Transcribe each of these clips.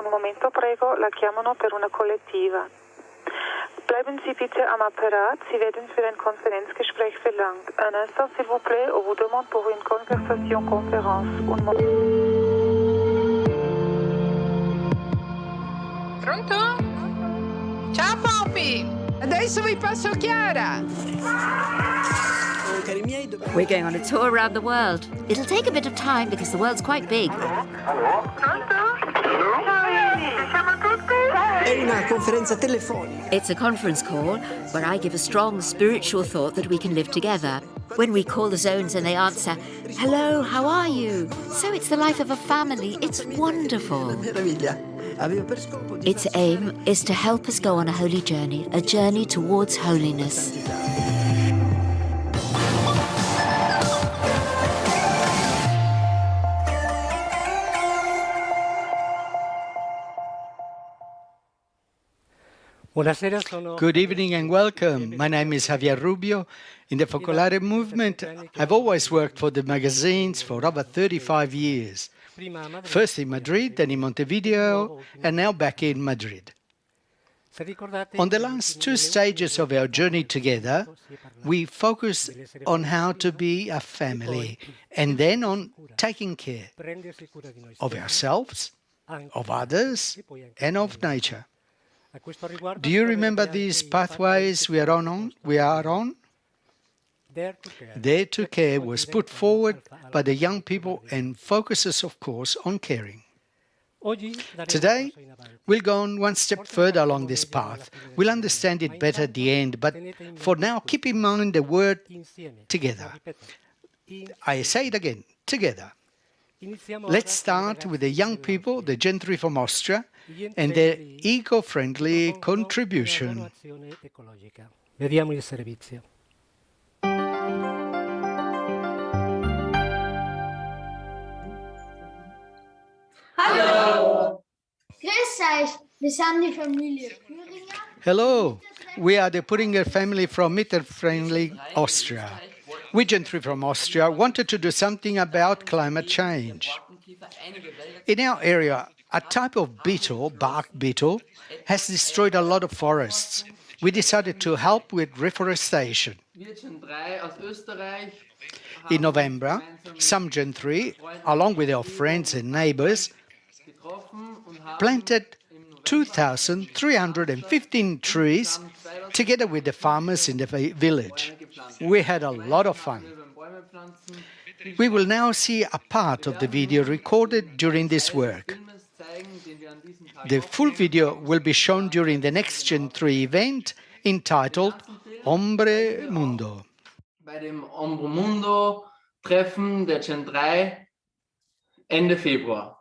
Un momento prego, la chiamano per una collettiva. Bleiben Sie bitte am Apparat, Sie werden für ein Konferenzgespräch verlangt. Un instant, s'il vous plaît, on vous demande pour une conversation conférence. Un moment. Pronto? Ciao Poppy! Adesso vi passo Chiara! We're going on a tour around the world. It'll take a bit of time because the world's quite big. È una conferenza telefonica. It's a conference call where I give a strong spiritual thought that we can live together. When we call the zones and they answer, hello, how are you? So it's the life of a family. It's wonderful. Its aim is to help us go on a holy journey, a journey towards holiness. Good evening and welcome. My name is Javier Rubio. In the Focolare movement, I've always worked for the magazines for over 35 years. First in Madrid, then in Montevideo, and now back in Madrid. On the last two stages of our journey together, we focused on how to be a family, and then on taking care of ourselves, of others, and of nature. Do you remember these pathways we are on? Dare to Care was put forward by the young people and focuses, of course, on caring. Today, we'll go on one step further along this path. We'll understand it better at the end, but for now, keep in mind the word together. I say it again, together. Let's start with the young people, the gentry from Austria, and their eco-friendly contribution. Vediamo il servizio. Hallo! Grüß euch, wir sind die Familie Thüringer. Hello, we are the Puringer family from Mittelfriendly, Austria. We gentry from Austria wanted to do something about climate change. In our area, a type of beetle, bark beetle, has destroyed a lot of forests. We decided to help with reforestation. In November, some gentry, along with our friends and neighbors, planted 2,315 trees together with the farmers in the village. We had a lot of fun. We will now see a part of the video recorded during this work. The full video will be shown during the next Gen 3 event entitled Ombre Mundo. Bei dem Ombre Mundo Treffen der Gen 3 Ende Februar.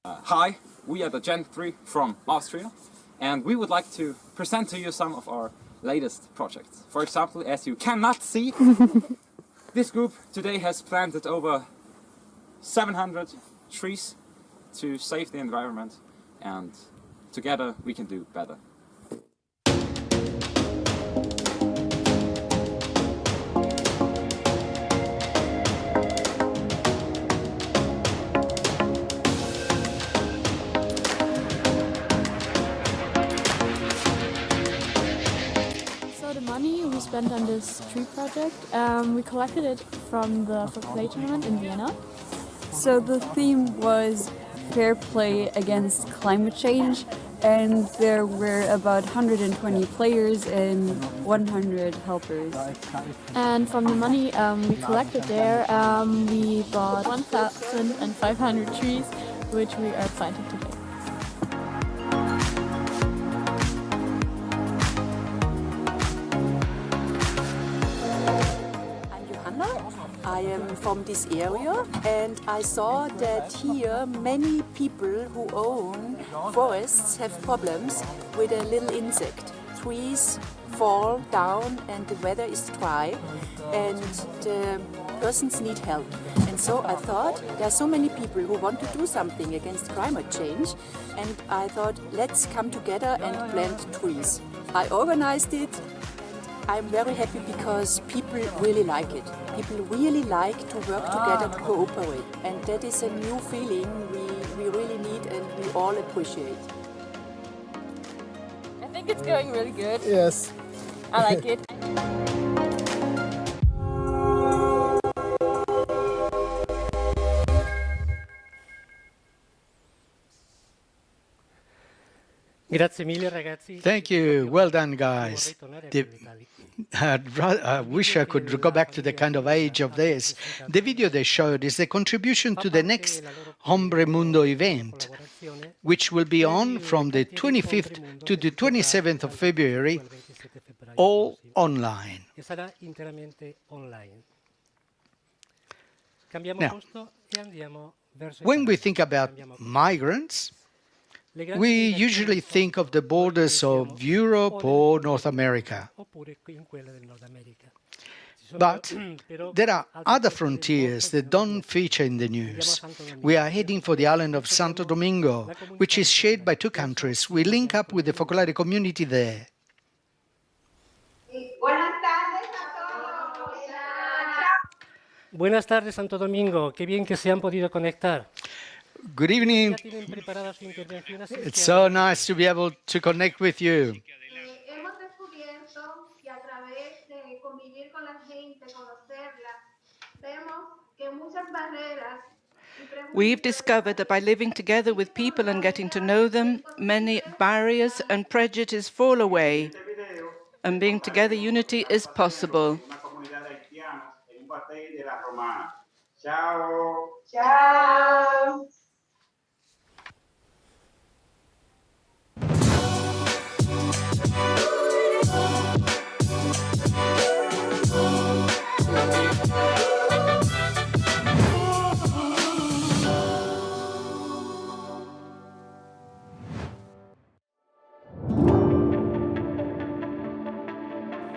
Hi, we are the Gen 3 from Austria, and we would like to present to you some of our latest projects. For example, as you cannot see, this group today has planted over 700 trees to save the environment, and together we can do better. We spent on this tree project. We collected it from the Focolare tournament in Vienna. So the theme was fair play against climate change, and there were about 120 players and 100 helpers. And from the money we collected there, we bought 1,500 trees, which we are planting today. I am from this area, and I saw that here many people who own forests have problems with a little insect. Trees fall down and the weather is dry and the persons need help. And so I thought there are so many people who want to do something against climate change, and I thought let's come together and plant trees. I organized it. I'm very happy because people really like it. People really like to work together, to cooperate. And that is a new feeling we really need and we all appreciate. I think it's going really good. Yes. I like it. Grazie mille, ragazzi. Thank you. Well done, guys. I wish I could go back to the kind of age of this. The video they showed is the contribution to the next Hombre Mundo event, which will be on from the 25th to the 27th of February, all online. Now, when we think about migrants, we usually think of the borders of Europe or North America. But there are other frontiers that don't feature in the news. We are heading for the island of Santo Domingo, which is shared by two countries. We link up with the Focolare community there. Buenas tardes, Santo Domingo. Qué bien que se han podido conectar. Good evening. It's so nice to be able to connect with you. We've discovered that by living together with people and getting to know them, many barriers and prejudices fall away, and being together, unity is possible. Ciao. Ciao.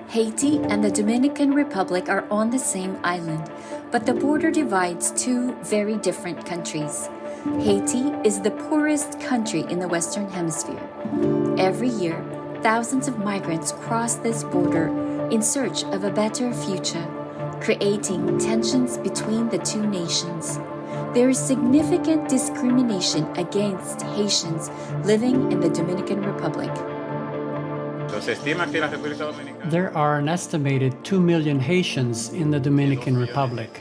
Haiti and the Dominican Republic are on the same island, but the border divides two very different countries. Haiti is the poorest country in the Western Hemisphere. Every year, thousands of migrants cross this border in search of a better future, creating tensions between the two nations. There is significant discrimination against Haitians living in the Dominican Republic. There are an estimated 2 million Haitians in the Dominican Republic.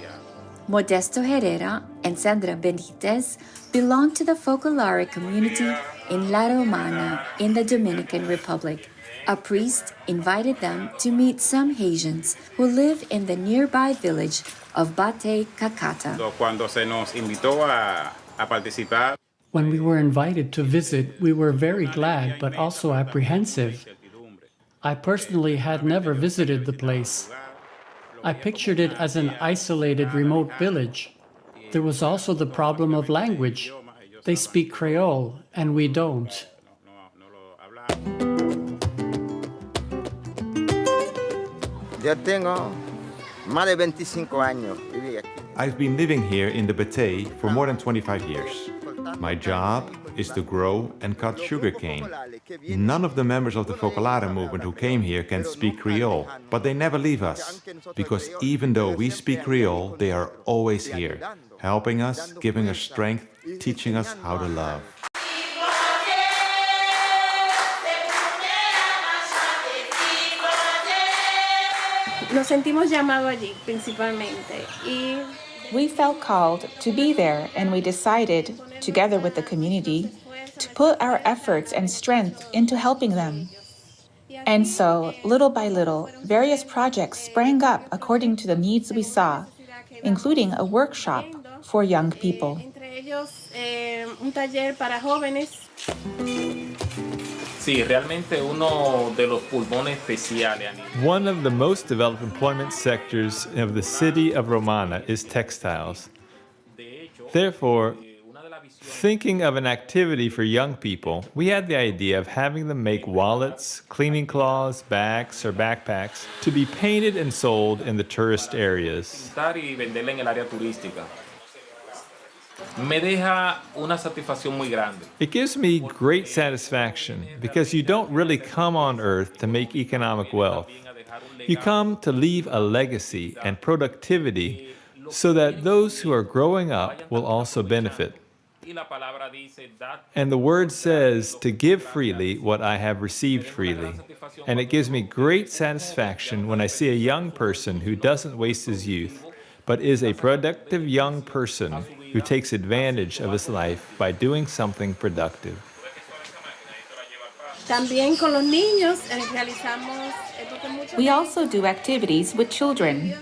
Modesto Herrera and Sandra Benitez belong to the Focolare community in La Romana in the Dominican Republic. A priest invited them to meet some Haitians who live in the nearby village of Bate Cacata. When we were invited to visit, we were very glad but also apprehensive. I personally had never visited the place. I pictured it as an isolated, remote village. There was also the problem of language. They speak Creole, and we don't. I've been living here in the Bate for more than 25 years. My job is to grow and cut sugarcane. None of the members of the Focolare movement who came here can speak Creole, but they never leave us, because even though we speak Creole, they are always here, helping us, giving us strength, teaching us how to love. Nos sentimos llamados allí, principalmente. We felt called to be there, and we decided, together with the community, to put our efforts and strength into helping them. And so, little by little, various projects sprang up according to the needs we saw, including a workshop for young people. One of the most developed employment sectors of the city of Romana is textiles. Therefore, thinking of an activity for young people, we had the idea of having them make wallets, cleaning cloths, bags, or backpacks to be painted and sold in the tourist areas. It gives me great satisfaction because you don't really come on earth to make economic wealth. You come to leave a legacy and productivity so that those who are growing up will also benefit. And the word says to give freely what I have received freely. And it gives me great satisfaction when I see a young person who doesn't waste his youth, but is a productive young person who takes advantage of his life by doing something productive. We also do activities with children.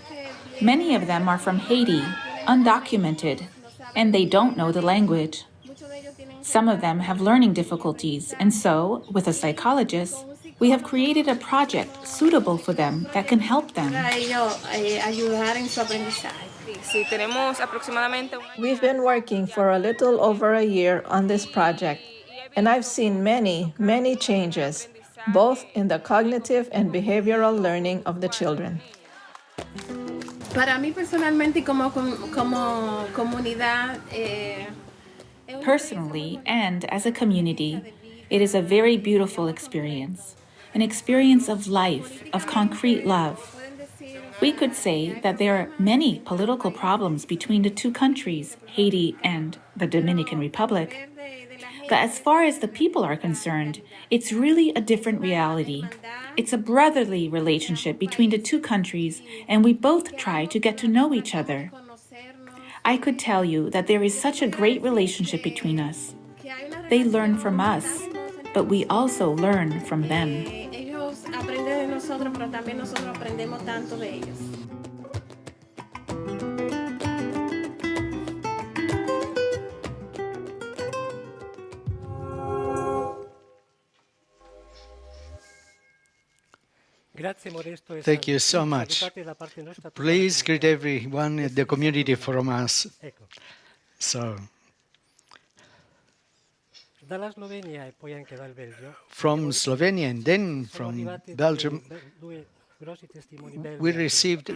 Many of them are from Haiti, undocumented, and they don't know the language. Some of them have learning difficulties, and so, with a psychologist, we have created a project suitable for them that can help them. We've been working for a little over a year on this project, and I've seen many changes, both in the cognitive and behavioral learning of the children. Personally, and as a community, it is a very beautiful experience, an experience of life, of concrete love. We could say that there are many political problems between the two countries, Haiti and the Dominican Republic. But as far as the people are concerned, it's really a different reality. It's a brotherly relationship between the two countries, and we both try to get to know each other. I could tell you that there is such a great relationship between us. They learn from us, but we also learn from them. Thank you so much. Please greet everyone in the community from us. So, from Slovenia and then from Belgium, we received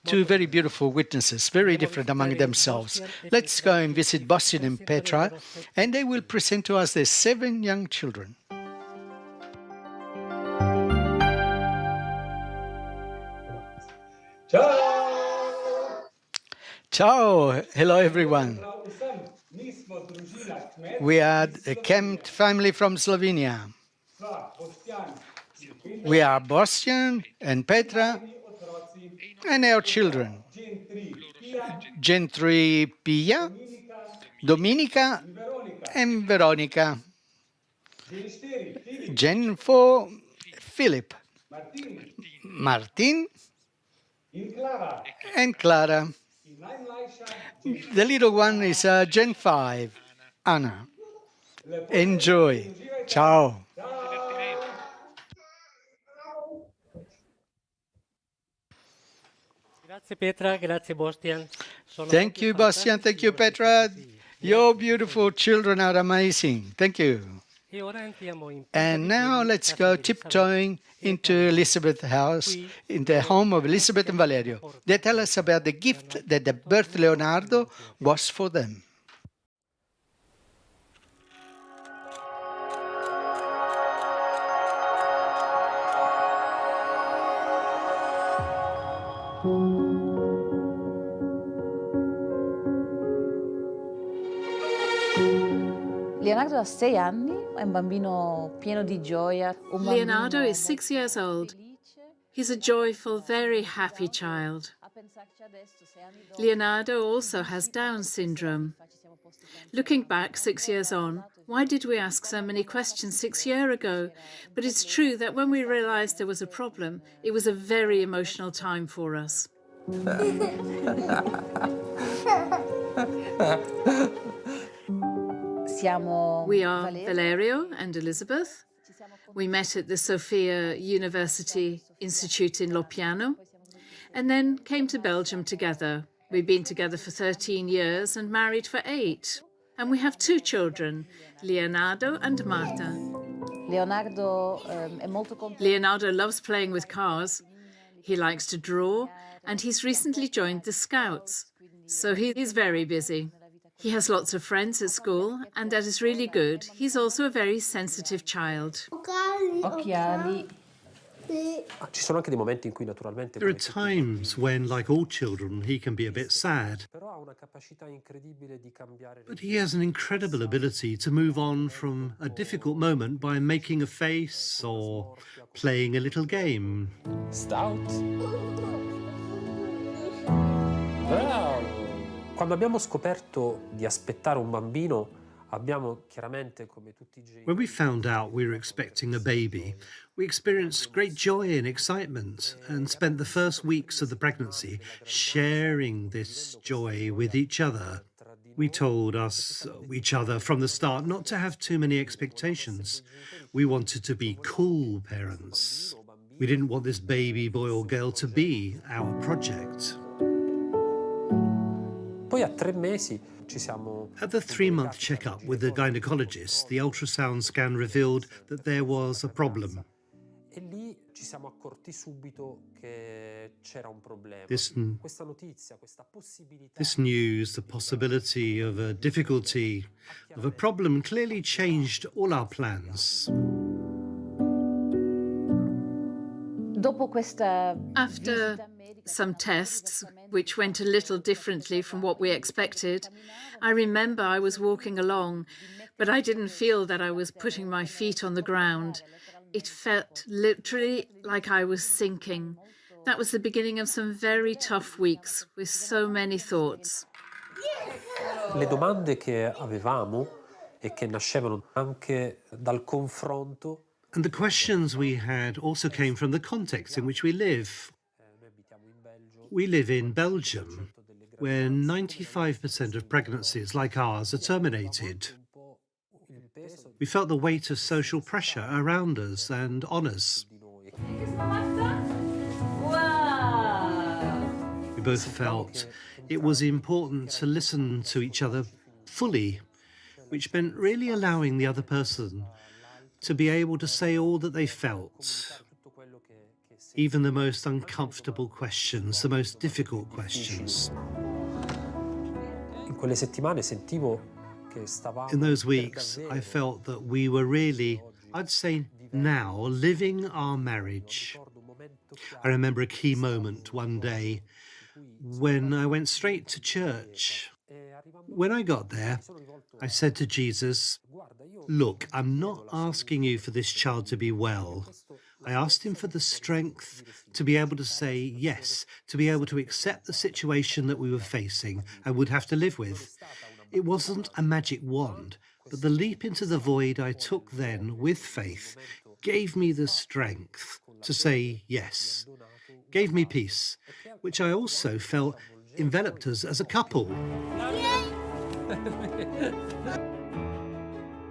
two very beautiful witnesses, very different among themselves. Let's go and visit Bastian and Petra, and they will present to us their 7 young children. Ciao! Hello, everyone. We are a Kempt family from Slovenia. We are Bastian and Petra and our children. Gen 3, Pia, Dominica and Veronica. Gen 4, Philip, Martin and Clara. The little one is Gen 5, Anna. Enjoy. Ciao. Thank you, Bastian. Thank you, Petra. Your beautiful children are amazing. Thank you. And now let's go tiptoeing into Elizabeth's house, in the home of Elizabeth and Valerio. They tell us about the gift that the birth Leonardo was for them. Leonardo ha 6 anni, è un bambino pieno di gioia. Leonardo is 6 years old. He's a joyful, very happy child. Leonardo also has Down syndrome. Looking back 6 years on, why did we ask so many questions 6 years ago? But it's true that when we realized there was a problem, it was a very emotional time for us. We are Valerio and Elizabeth. We met at the Sofia University Institute in Lopiano and then came to Belgium together. We've been together for 13 years and married for 8. And we have 2 children, Leonardo and Marta. Leonardo loves playing with cars. He likes to draw, and he's recently joined the Scouts. So he's very busy. He has lots of friends at school, and that is really good. He's also a very sensitive child. Occhiali. Ci sono anche dei momenti in cui naturalmente... There are times when, like all children, he can be a bit sad. But he has an incredible ability to move on from a difficult moment by making a face or playing a little game. Stout. Bravo! Quando abbiamo scoperto di aspettare un bambino, abbiamo chiaramente, come tutti i genitori... When we found out we were expecting a baby, we experienced great joy and excitement and spent the first weeks of the pregnancy sharing this joy with each other. We told each other from the start not to have too many expectations. We wanted to be cool parents. We didn't want this baby boy or girl to be our project. Poi a 3 mesi ci siamo... At the 3-month checkup with the gynecologist, the ultrasound scan revealed that there was a problem. E lì ci siamo accorti subito che c'era un problema. Questa notizia, questa possibilità... This news, the possibility of a difficulty, of a problem, clearly changed all our plans. After some tests, which went a little differently from what we expected, I remember I was walking along, but I didn't feel that I was putting my feet on the ground. It felt literally like I was sinking. That was the beginning of some very tough weeks with so many thoughts. Le domande che avevamo e che nascevano anche dal confronto. And the questions we had also came from the context in which we live. We live in Belgium, where 95% of pregnancies like ours are terminated. We felt the weight of social pressure around us and on us. We both felt it was important to listen to each other fully, which meant really allowing the other person to be able to say all that they felt, even the most uncomfortable questions, the most difficult questions. In quelle settimane sentivo che stavamo... In those weeks, I felt that we were really, I'd say now, living our marriage. I remember a key moment one day when I went straight to church. When I got there, I said to Jesus, "Look, I'm not asking you for this child to be well. I asked him for the strength to be able to say yes, to be able to accept the situation that we were facing and would have to live with. It wasn't a magic wand, but the leap into the void I took then with faith gave me the strength to say yes, gave me peace, which I also felt enveloped us as a couple."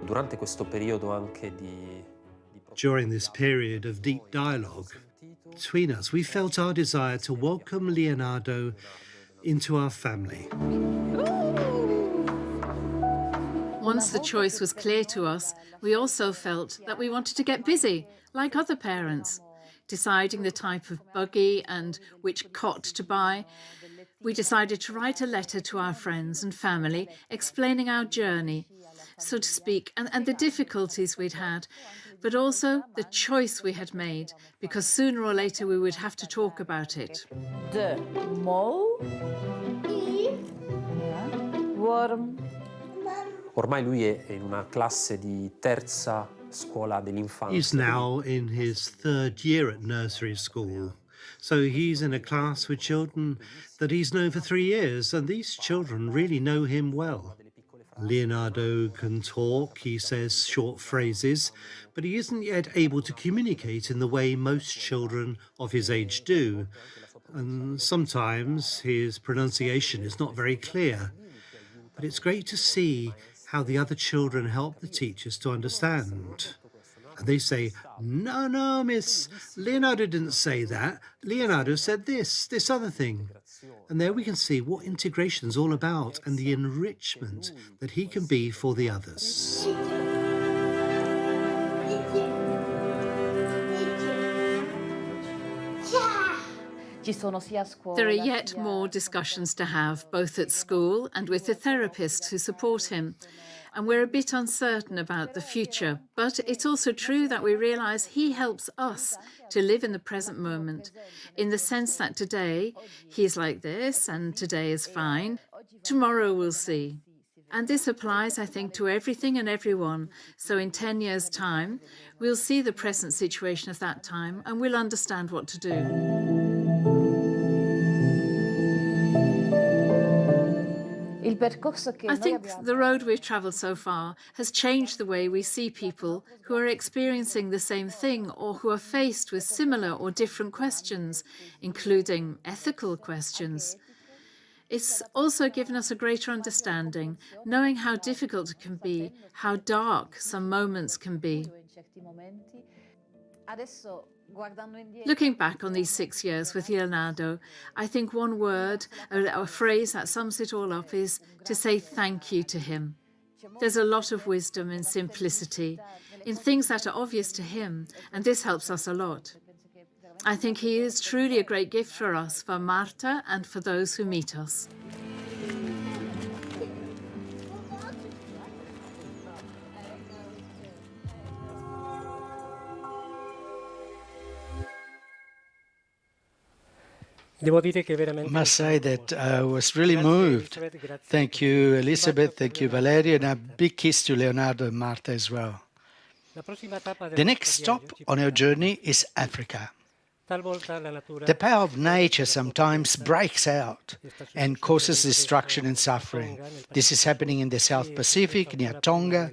Durante questo periodo anche di... During this period of deep dialogue between us, we felt our desire to welcome Leonardo into our family. Once the choice was clear to us, we also felt that we wanted to get busy, like other parents, deciding the type of buggy and which cot to buy. We decided to write a letter to our friends and family explaining our journey, so to speak, and the difficulties we'd had, but also the choice we had made, because sooner or later we would have to talk about it. De mol. Worm. Ormai lui è in una classe di terza scuola dell'infanzia. He's now in his 3rd year at nursery school. So he's in a class with children that he's known for 3 years, and these children really know him well. Leonardo can talk, he says short phrases, but he isn't yet able to communicate in the way most children of his age do. And sometimes his pronunciation is not very clear. But it's great to see how the other children help the teachers to understand. And they say, no, miss, Leonardo didn't say that. Leonardo said this other thing. And there we can see what integration is all about and the enrichment that he can be for the others. There are yet more discussions to have, both at school and with the therapists who support him. And we're a bit uncertain about the future, but it's also true that we realize he helps us to live in the present moment, in the sense that today he's like this and today is fine. Tomorrow we'll see. And this applies, I think, to everything and everyone. So in 10 years' time, we'll see the present situation of that time and we'll understand what to do. I think the road we've travelled so far has changed the way we see people who are experiencing the same thing or who are faced with similar or different questions, including ethical questions. It's also given us a greater understanding, knowing how difficult it can be, how dark some moments can be. Looking back on these 6 years with Leonardo, I think one word, a phrase that sums it all up is to say thank you to him. There's a lot of wisdom in simplicity, in things that are obvious to him, and this helps us a lot. I think he is truly a great gift for us, for Marta and for those who meet us. I must say that I was really moved. Thank you, Elizabeth. Thank you, Valeria. And a big kiss to Leonardo and Marta as well. The next stop on our journey is Africa. The power of nature sometimes breaks out and causes destruction and suffering. This is happening in the South Pacific, near Tonga.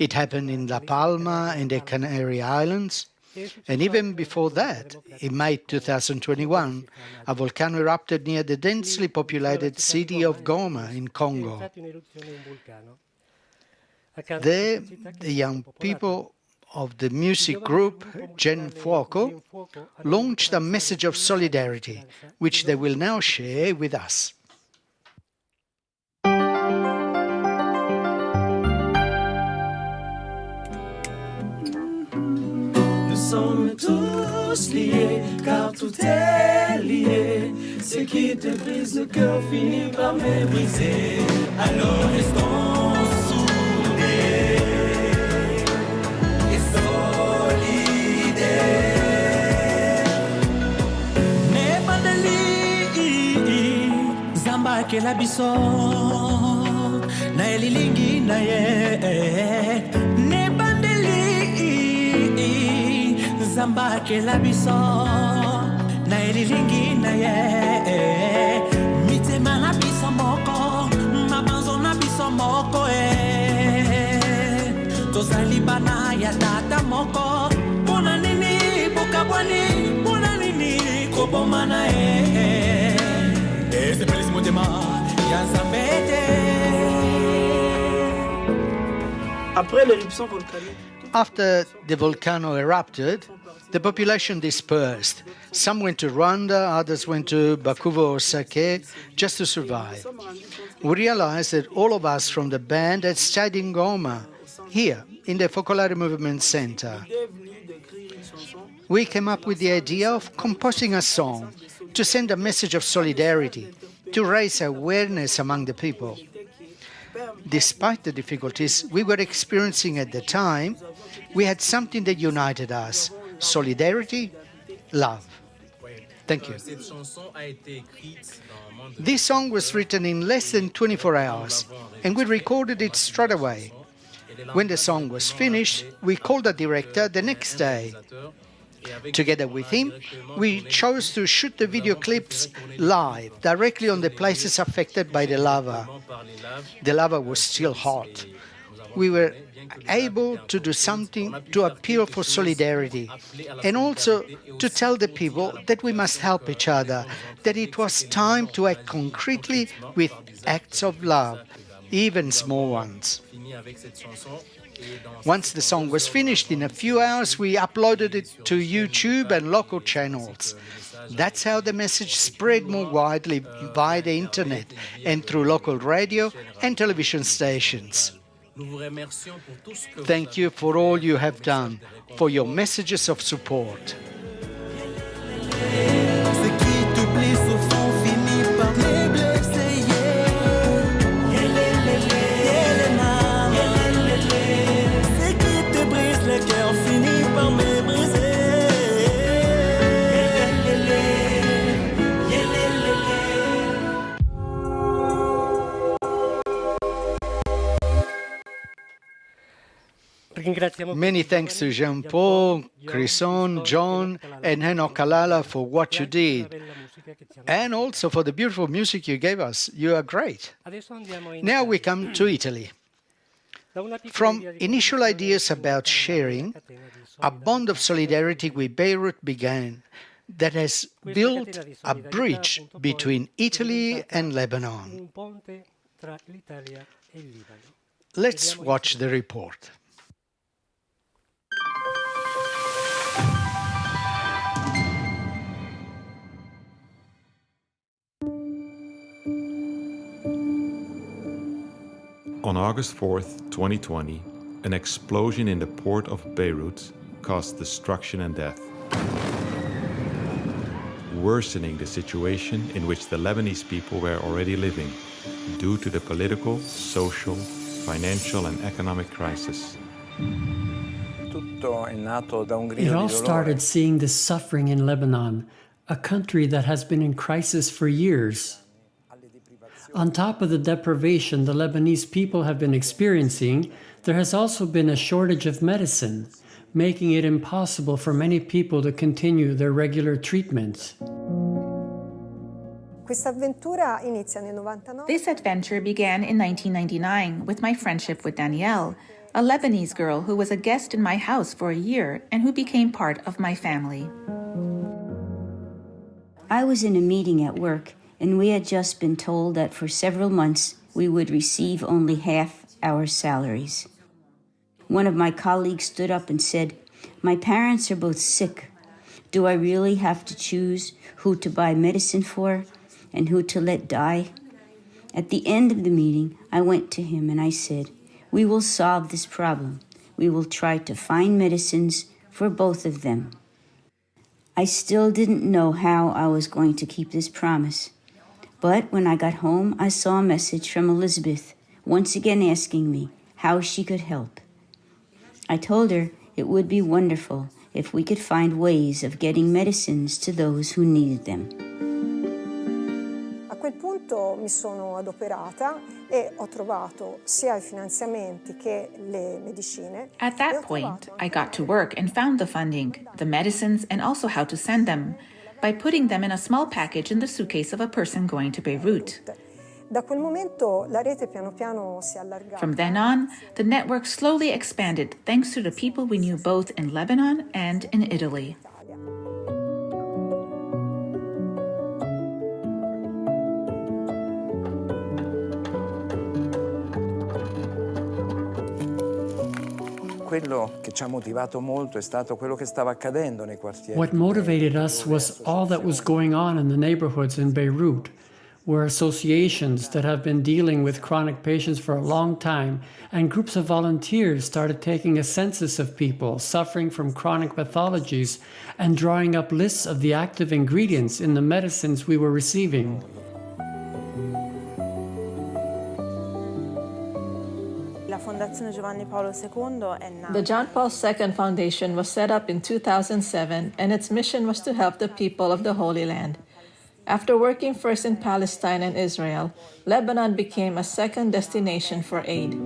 It happened in La Palma, in the Canary Islands. And even before that, in May 2021, a volcano erupted near the densely populated city of Goma in Congo. There, the young people of the music group Gen Fuoco launched a message of solidarity, which they will now share with us. Nous sommes tous liés, car tout est lié. Ce qui te brise le cœur finit par me briser. Alors restons soudés et solidaires. Ne bandeli, zamba ke la biso, na elilingi na ye. Ne bandeli. Zamba ke la biso na elilingi na ye mitema na biso moko mabanzo na biso moko tozali bana ya tata moko pona nini bokabwani pona nini kobomana sepelisi motema ya nzambete. Après l'éruption volcanique. After the volcano erupted, the population dispersed. Some went to Rwanda, others went to Bakuvo or Sake just to survive. We realized that all of us from the band had stayed in Goma, here in the Focolare Movement Center. We came up with the idea of composing a song to send a message of solidarity, to raise awareness among the people. Despite the difficulties we were experiencing at the time, we had something that united us: solidarity, love. Thank you. This song was written in less than 24 hours, and we recorded it straight away. When the song was finished, we called the director the next day. Together with him, we chose to shoot the video clips live, directly on the places affected by the lava. The lava was still hot. We were able to do something to appeal for solidarity and also to tell the people that we must help each other, that it was time to act concretely with acts of love, even small ones. Once the song was finished, in a few hours we uploaded it to YouTube and local channels. That's how the message spread more widely via the internet and through local radio and television stations. Thank you for all you have done, for your messages of support. le cœur finit par me briser. Many thanks to Jean-Paul, Crisson, John, and Henokalala for what you did, and also for the beautiful music you gave us. You are great. Now we come to Italy. From initial ideas about sharing, a bond of solidarity with Beirut began that has built a bridge between Italy and Lebanon. Let's watch the report. On August 4th, 2020, an explosion in the port of Beirut caused destruction and death, worsening the situation in which the Lebanese people were already living due to the political, social, financial and economic crisis. It all started seeing the suffering in Lebanon, a country that has been in crisis for years. On top of the deprivation the Lebanese people have been experiencing, there has also been a shortage of medicine, making it impossible for many people to continue their regular treatments. This adventure began in 1999 with my friendship with Danielle, a Lebanese girl who was a guest in my house for a year and who became part of my family. I was in a meeting at work, and we had just been told that for several months we would receive only half our salaries. One of my colleagues stood up and said, "My parents are both sick. Do I really have to choose who to buy medicine for and who to let die?" At the end of the meeting, I went to him and I said, "We will solve this problem. We will try to find medicines for both of them." I still didn't know how I was going to keep this promise. But when I got home, I saw a message from Elizabeth, once again asking me how she could help. I told her it would be wonderful if we could find ways of getting medicines to those who needed them. A quel punto mi sono adoperata e ho trovato sia i finanziamenti che le medicine. At that point, I got to work and found the funding, the medicines, and also how to send them, by putting them in a small package in the suitcase of a person going to Beirut. Da quel momento la rete piano piano si è allargata. From then on, the network slowly expanded thanks to the people we knew both in Lebanon and in Italy. What motivated us was all that was going on in the neighborhoods in Beirut, where associations that have been dealing with chronic patients for a long time and groups of volunteers started taking a census of people suffering from chronic pathologies and drawing up lists of the active ingredients in the medicines we were receiving. The John Paul II Foundation was set up in 2007, and its mission was to help the people of the Holy Land. After working first in Palestine and Israel, Lebanon became a second destination for aid.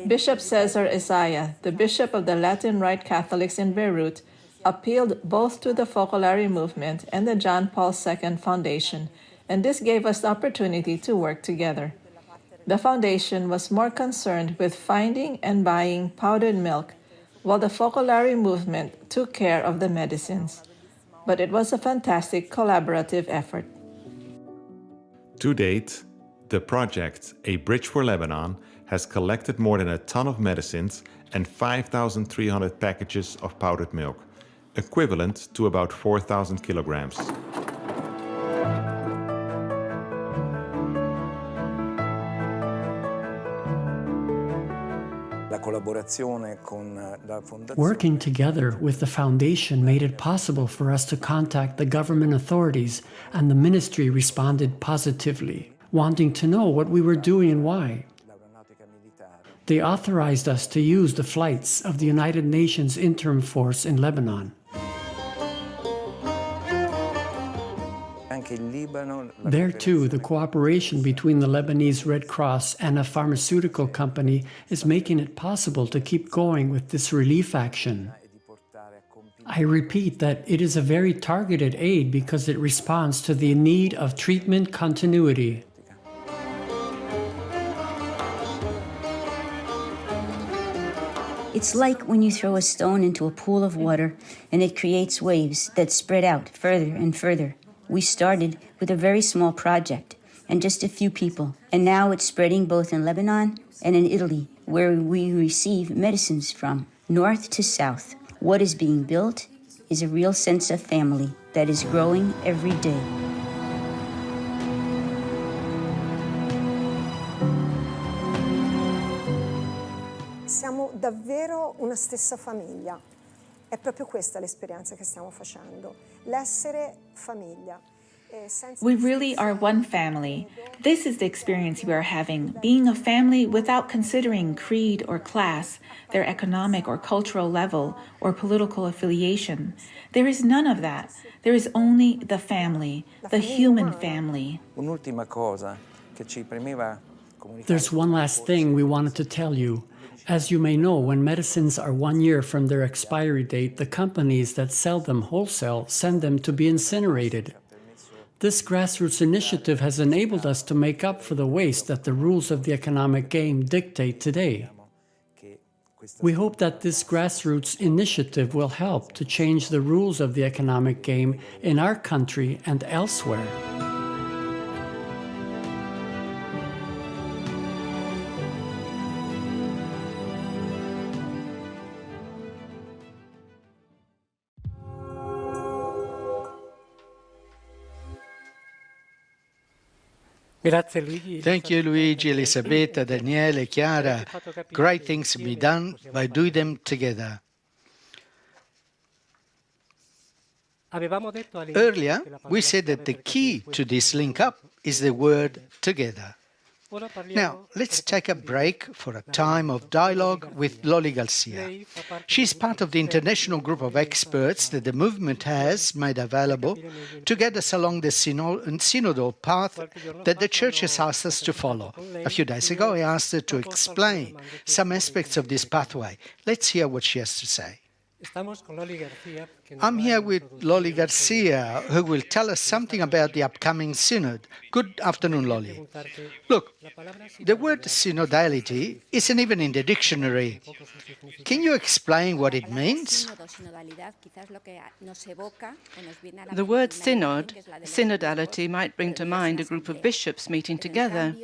Bishop Cesar Isaiah, the bishop of the Latin Rite Catholics in Beirut, appealed both to the Focolare movement and the John Paul II Foundation, and this gave us the opportunity to work together. The foundation was more concerned with finding and buying powdered milk, while the Focolare movement took care of the medicines. But it was a fantastic collaborative effort. To date, the project, A Bridge for Lebanon, has collected more than a ton of medicines and 5,300 packages of powdered milk, equivalent to about 4,000 kilograms. Working together with the foundation made it possible for us to contact the government authorities, and the ministry responded positively. wanting to know what we were doing and why. They authorized us to use the flights of the United Nations Interim Force in Lebanon. There too, the cooperation between the Lebanese Red Cross and a pharmaceutical company is making it possible to keep going with this relief action. I repeat that it is a very targeted aid because it responds to the need of treatment continuity. It's like when you throw a stone into a pool of water and it creates waves that spread out further and further. We started with a very small project and just a few people, and now it's spreading both in Lebanon and in Italy, where we receive medicines from, north to south. What is being built is a real sense of family that is growing every day. Siamo davvero una stessa famiglia. È proprio questa l'esperienza che stiamo facendo, l'essere famiglia. We really are one family. This is the experience we are having, being a family without considering creed or class, their economic or cultural level, or political affiliation. There is none of that. There is only the family, the human family. There's one last thing we wanted to tell you. As you may know, when medicines are 1 year from their expiry date, the companies that sell them wholesale send them to be incinerated. This grassroots initiative has enabled us to make up for the waste that the rules of the economic game dictate today. We hope that this grassroots initiative will help to change the rules of the economic game in our country and elsewhere. Thank you, Luigi, Elisabetta, Daniele, Chiara. Great things to be done by doing them together. Earlier, we said that the key to this link-up is the word together. Now, let's take a break for a time of dialogue with Loli Garcia. She's part of the international group of experts that the movement has made available to get us along the synodal path that the Church has asked us to follow. A few days ago, I asked her to explain some aspects of this pathway. Let's hear what she has to say. I'm here with Loli Garcia, who will tell us something about the upcoming synod. Good afternoon, Loli. Look, the word synodality isn't even in the dictionary. Can you explain what it means? The word synod, synodality, might bring to mind a group of bishops meeting together.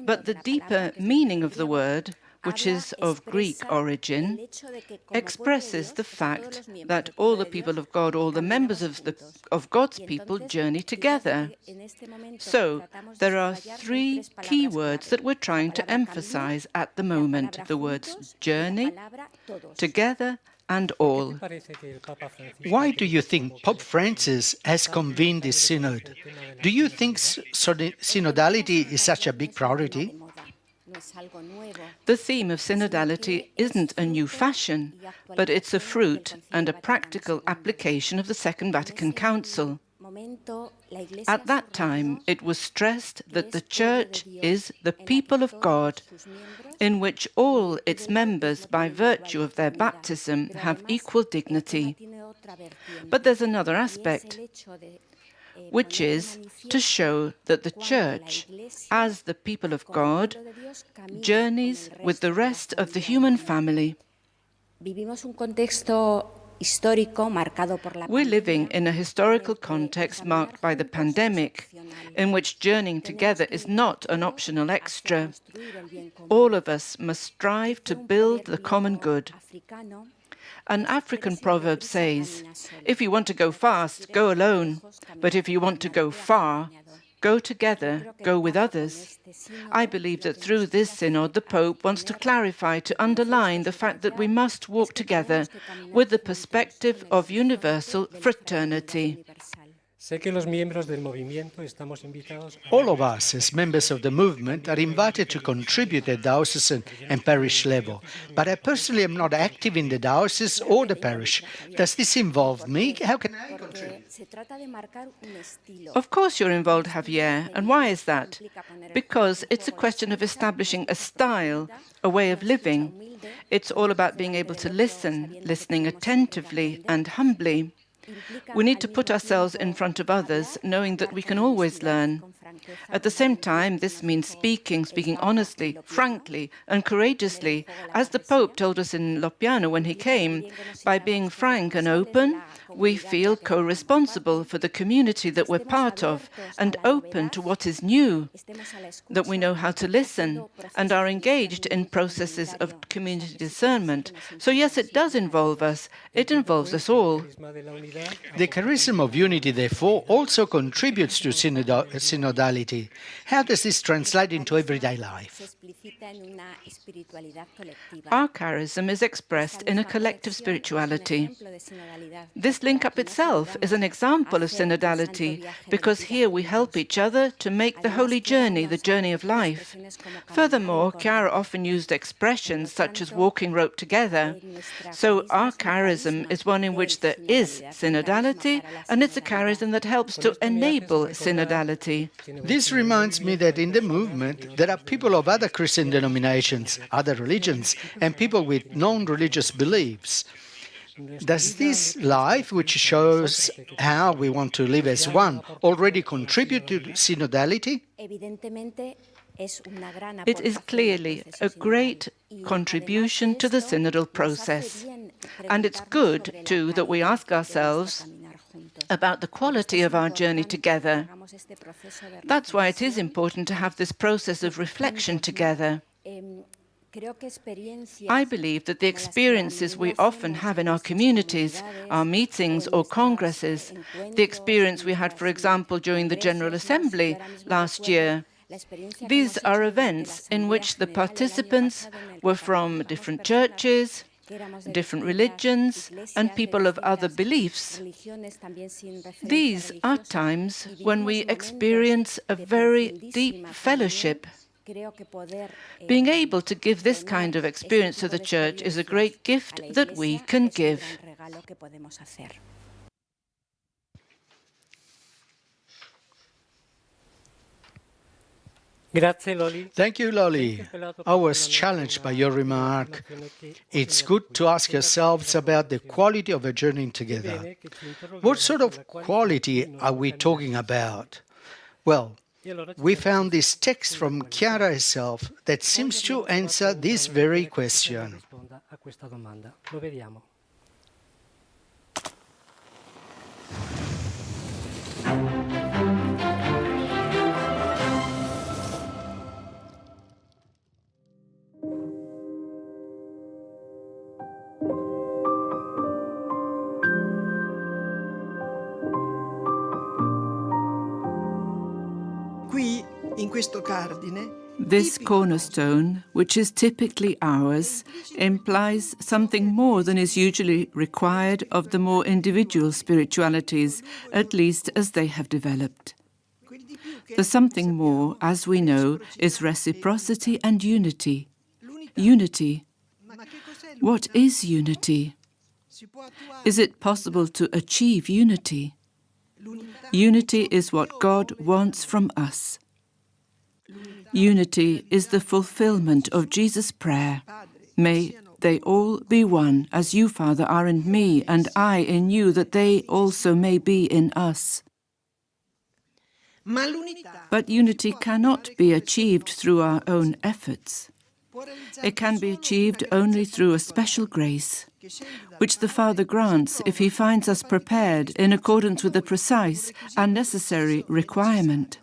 But the deeper meaning of the word, which is of Greek origin, expresses the fact that all the people of God, all the members of God's people, journey together. So there are three key words that we're trying to emphasize at the moment: the words journey, together, and all. Why do you think Pope Francis has convened this synod? Do you think synodality is such a big priority? The theme of synodality isn't a new fashion, but it's a fruit and a practical application of the Second Vatican Council. At that time, it was stressed that the Church is the people of God, in which all its members, by virtue of their baptism, have equal dignity. But there's another aspect, which is to show that the Church, as the people of God, journeys with the rest of the human family. We're living in a historical context marked by the pandemic, in which journeying together is not an optional extra. All of us must strive to build the common good. An African proverb says, if you want to go fast, go alone, but if you want to go far, go together, go with others. I believe that through this synod, the Pope wants to clarify, to underline the fact that we must walk together with the perspective of universal fraternity. All of us, as members of the movement, are invited to contribute at diocesan and parish level. But I personally am not active in the diocese or the parish. Does this involve me? How can I contribute? Of course you're involved, Javier. And why is that? Because it's a question of establishing a style, a way of living. It's all about being able to listen, listening attentively and humbly. We need to put ourselves in front of others, knowing that we can always learn. At the same time, this means speaking honestly, frankly, and courageously, as the Pope told us in Loppiano when he came. By being frank and open, we feel co-responsible for the community that we're part of and open to what is new, that we know how to listen and are engaged in processes of community discernment. So yes, it does involve us. It involves us all. The charism of unity, therefore, also contributes to synodality. How does this translate into everyday life? Our charism is expressed in a collective spirituality. This link-up itself is an example of synodality, because here we help each other to make the holy journey, the journey of life. Furthermore, Chiara often used expressions such as walking rope together. So our charism is one in which there is synodality, and it's a charism that helps to enable synodality. This reminds me that in the movement there are people of other Christian denominations, other religions, and people with non-religious beliefs. Does this life, which shows how we want to live as one, already contribute to synodality? It is clearly a great contribution to the synodal process. And it's good, too, that we ask ourselves about the quality of our journey together. That's why it is important to have this process of reflection together. I believe that the experiences we often have in our communities, our meetings or congresses, the experience we had, for example, during the General Assembly last year, these are events in which the participants were from different churches, different religions, and people of other beliefs. These are times when we experience a very deep fellowship. Being able to give this kind of experience to the Church is a great gift that we can give. Thank you, Loli. I was challenged by your remark. It's good to ask ourselves about the quality of a journey together. What sort of quality are we talking about? Well, we found this text from Chiara herself that seems to answer this very question. This cornerstone, which is typically ours, implies something more than is usually required of the more individual spiritualities, at least as they have developed. The something more, as we know, is reciprocity and unity. Unity. What is unity? Is it possible to achieve unity? Unity is what God wants from us. Unity is the fulfillment of Jesus' prayer. May they all be one, as you, Father, are in me, and I in you, that they also may be in us. But unity cannot be achieved through our own efforts. It can be achieved only through a special grace, which the Father grants if He finds us prepared in accordance with a precise and necessary requirement.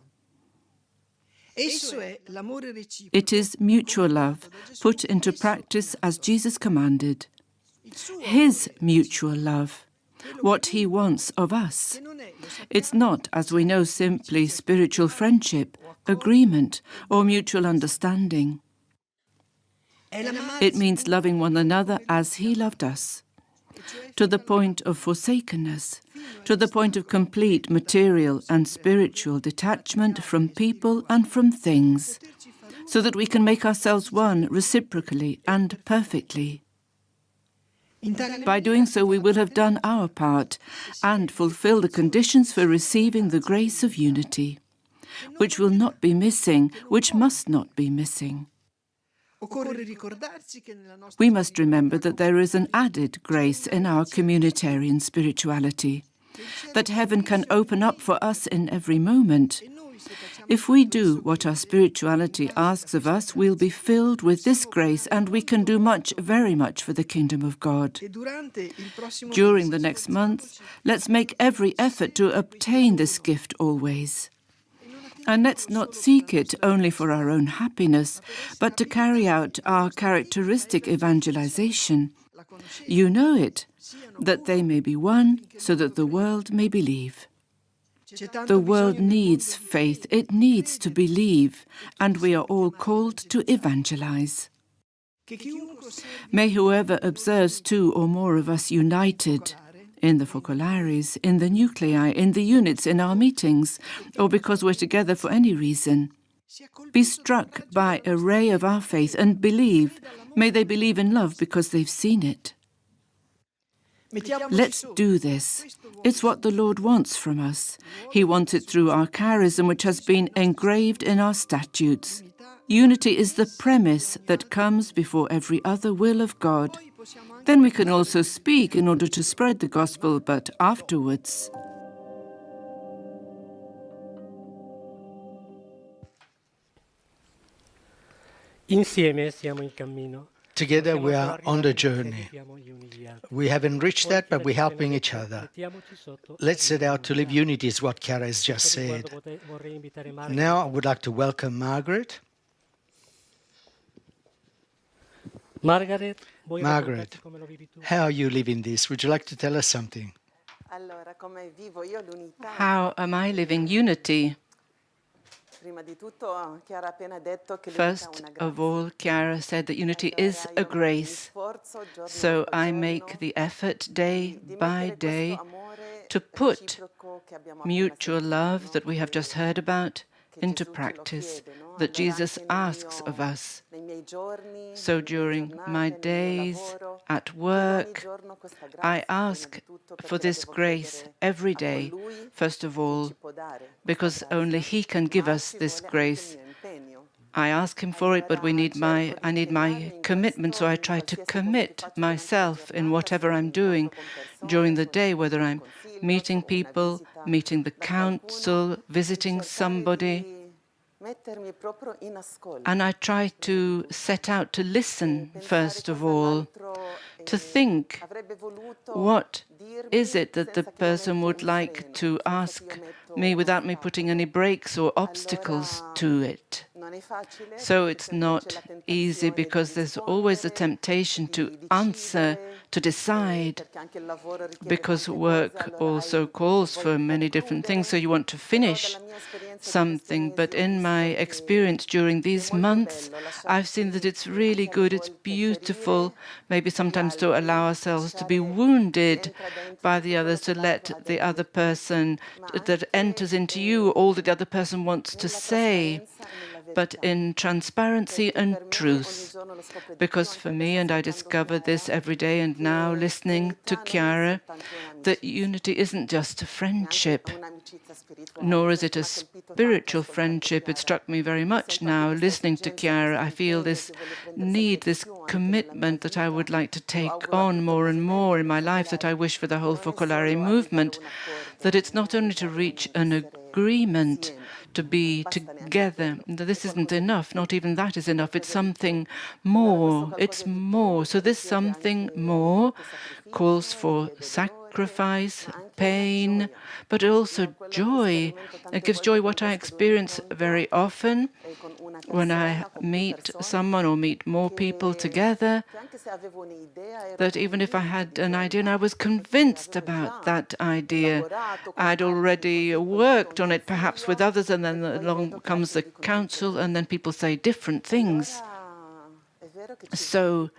It is mutual love, put into practice as Jesus commanded. His mutual love, what He wants of us. It's not, as we know, simply spiritual friendship, agreement, or mutual understanding. It means loving one another as He loved us, to the point of forsakenness, to the point of complete material and spiritual detachment from people and from things, so that we can make ourselves one reciprocally and perfectly. By doing so, we will have done our part and fulfill the conditions for receiving the grace of unity, which will not be missing, which must not be missing. We must remember that there is an added grace in our communitarian spirituality, that heaven can open up for us in every moment. If we do what our spirituality asks of us, we'll be filled with this grace and we can do much, very much for the kingdom of God. During the next month, let's make every effort to obtain this gift always. And let's not seek it only for our own happiness, but to carry out our characteristic evangelization. You know it, that they may be one, so that the world may believe. The world needs faith, it needs to believe, and we are all called to evangelize. May whoever observes two or more of us united, in the focolares, in the nuclei, in the units, in our meetings, or because we're together for any reason, be struck by a ray of our faith and believe. May they believe in love because they've seen it. Let's do this. It's what the Lord wants from us. He wants it through our charism, which has been engraved in our statutes. Unity is the premise that comes before every other will of God. Then we can also speak in order to spread the gospel, but afterwards. Insieme siamo in cammino. Together we are on the journey. We haven't reached that, but we're helping each other. Let's set out to live unity, is what Chiara has just said. Now I would like to welcome Margaret. Margaret, how are you living this? Would you like to tell us something? How am I living unity? First of all, Chiara said that unity is a grace. So I make the effort day by day to put mutual love that we have just heard about into practice, that Jesus asks of us. So during my days at work, I ask for this grace every day, first of all, because only He can give us this grace. I ask Him for it, but I need my commitment, so I try to commit myself in whatever I'm doing during the day, whether I'm meeting people, meeting the council, visiting somebody. And I try to set out to listen, first of all, to think, what is it that the person would like to ask me without me putting any brakes or obstacles to it? So it's not easy because there's always a temptation to answer, to decide, because work also calls for many different things, so you want to finish something. But in my experience during these months, I've seen that it's really good, it's beautiful, maybe sometimes to allow ourselves to be wounded by the others, to let the other person, that enters into you all that the other person wants to say, but in transparency and truth. Because for me, and I discover this every day, and now listening to Chiara, that unity isn't just a friendship, nor is it a spiritual friendship. It struck me very much now, listening to Chiara. I feel this need, this commitment that I would like to take on more and more in my life, that I wish for the whole Focolare movement, that it's not only to reach an agreement, to be together. This isn't enough. Not even that is enough. It's something more. It's more. So this something more calls for sacrifice, pain, but also joy. It gives joy. What I experience very often when I meet someone or meet more people together, that even if I had an idea and I was convinced about that idea, I'd already worked on it perhaps with others, and then along comes the council and then people say different things. So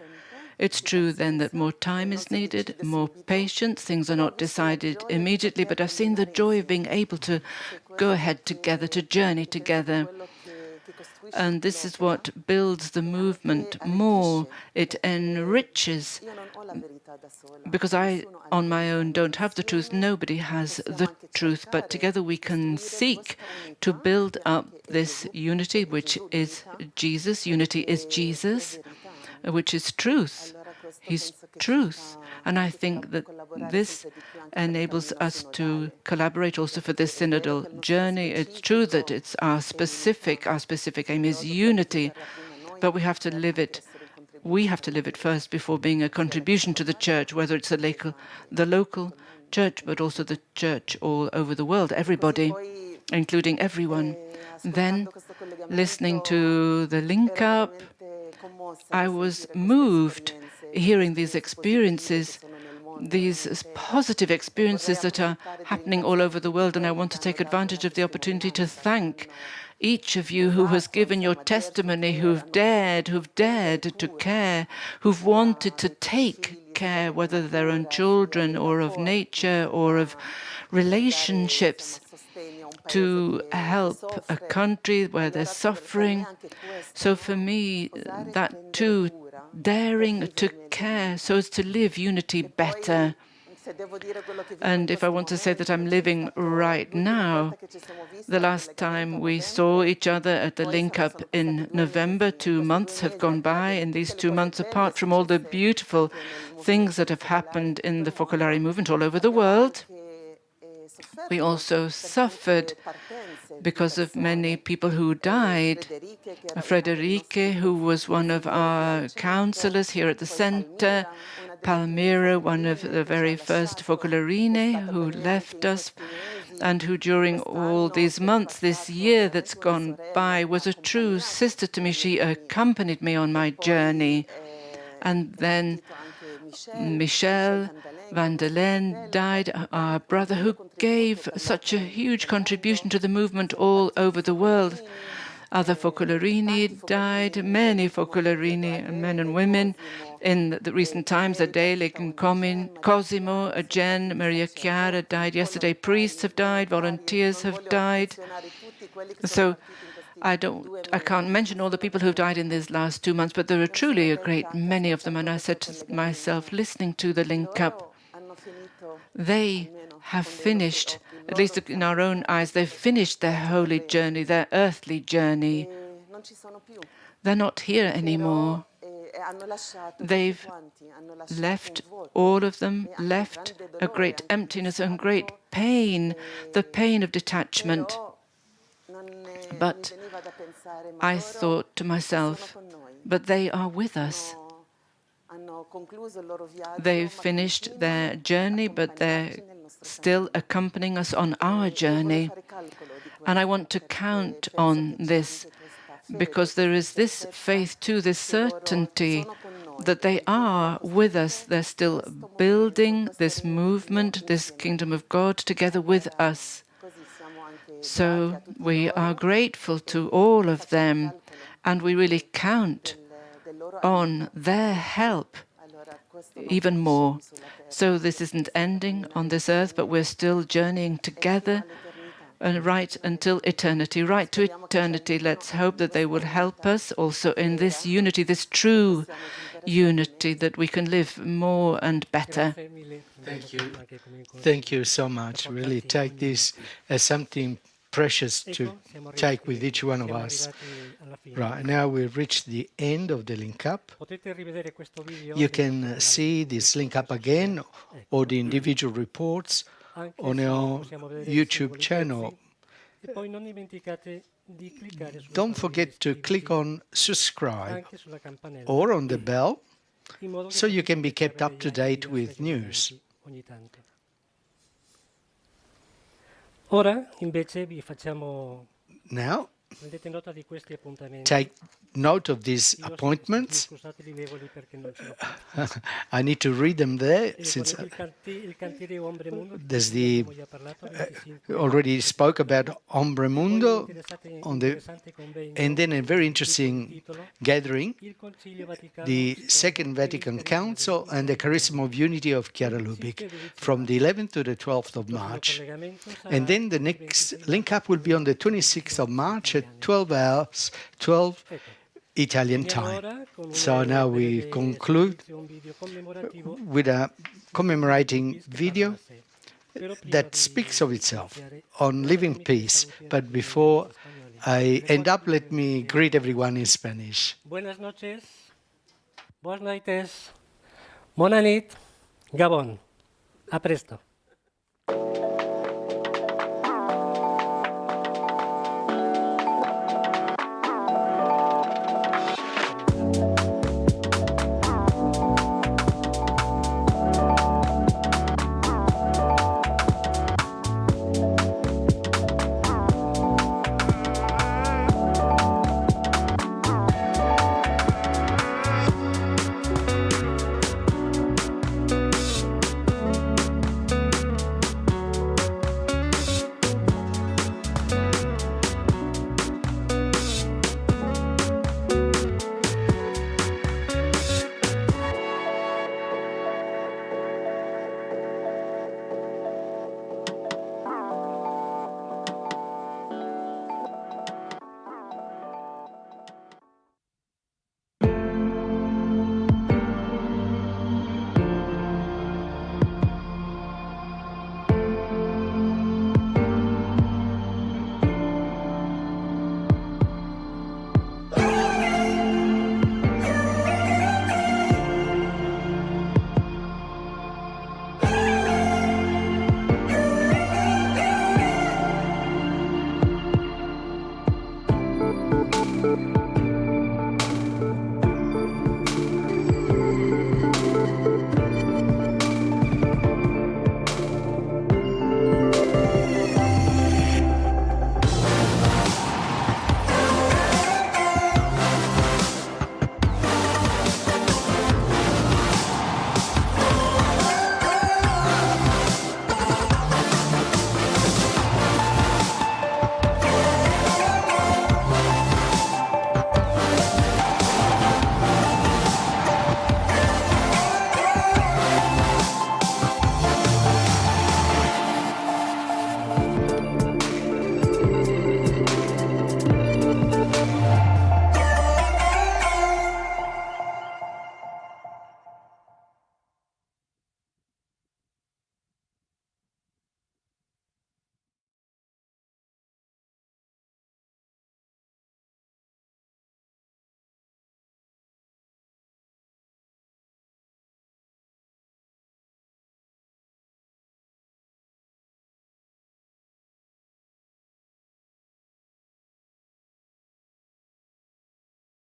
It's true then that more time is needed, more patience. Things are not decided immediately, but I've seen the joy of being able to go ahead together, to journey together. And this is what builds the movement more. It enriches, because I, on my own, don't have the truth. Nobody has the truth, but together we can seek to build up this unity, which is Jesus. Unity is Jesus, which is truth. He's truth. And I think that this enables us to collaborate also for this synodal journey. It's true that it's our specific aim is unity, but we have to live it. We have to live it first before being a contribution to the church, whether it's the local church, but also the church all over the world, everybody, including everyone. Then, listening to the link-up, I was moved hearing these experiences, these positive experiences that are happening all over the world, and I want to take advantage of the opportunity to thank each of you who has given your testimony, who've dared to care, who've wanted to take care, whether of their own children or of nature or of relationships, to help a country where there's suffering. So for me, that too, daring to care so as to live unity better. And if I want to say that I'm living right now, the last time we saw each other at the link-up in November, 2 months have gone by. In these 2 months, apart from all the beautiful things that have happened in the Focolare movement all over the world, we also suffered because of many people who died. Frederique, who was one of our counselors here at the center, Palmira, one of the very first Focolarine, who left us, and who during all these months, this year that's gone by, was a true sister to me. She accompanied me on my journey. And then Michel Van der Len died, our brother, who gave such a huge contribution to the movement all over the world. Other Focolarini died, many Focolarini, men and women, in the recent times. Adele and Cosimo, Jen, Maria Chiara died yesterday. Priests have died, volunteers have died. So I can't mention all the people who've died in these last 2 months, but there are truly a great many of them. And I said to myself, listening to the link-up, they have finished, at least in our own eyes, they've finished their holy journey, their earthly journey. They're not here anymore. They've left, all of them left a great emptiness and great pain, the pain of detachment. But I thought to myself, but they are with us. They've finished their journey, but they're still accompanying us on our journey. And I want to count on this, because there is this faith too, this certainty that they are with us. They're still building this movement, this kingdom of God, together with us. So we are grateful to all of them, and we really count on their help even more. So this isn't ending on this earth, but we're still journeying together right until eternity, right to eternity. Let's hope that they will help us also in this unity, this true unity, that we can live more and better. Thank you. Thank you so much. Really take this as something precious to take with each one of us. Right, now we've reached the end of the link-up. You can see this link-up again or the individual reports on our YouTube channel. Don't forget to click on subscribe or on the bell so you can be kept up to date with news. Now, take note of these appointments. I need to read them there since there's the already spoke about Hombre Mundo and then a very interesting gathering, the Second Vatican Council and the Charism of Unity of Chiara Lubich from the 11th to the 12th of March. And then the next link up will be on the 26th of March at 12 hours, 12 Italian time. So now we conclude with a commemorating video that speaks of itself on living peace. But before I end up, let me greet everyone in Spanish. Buenas noches, buenas noites, bona nit, Gabon. A presto.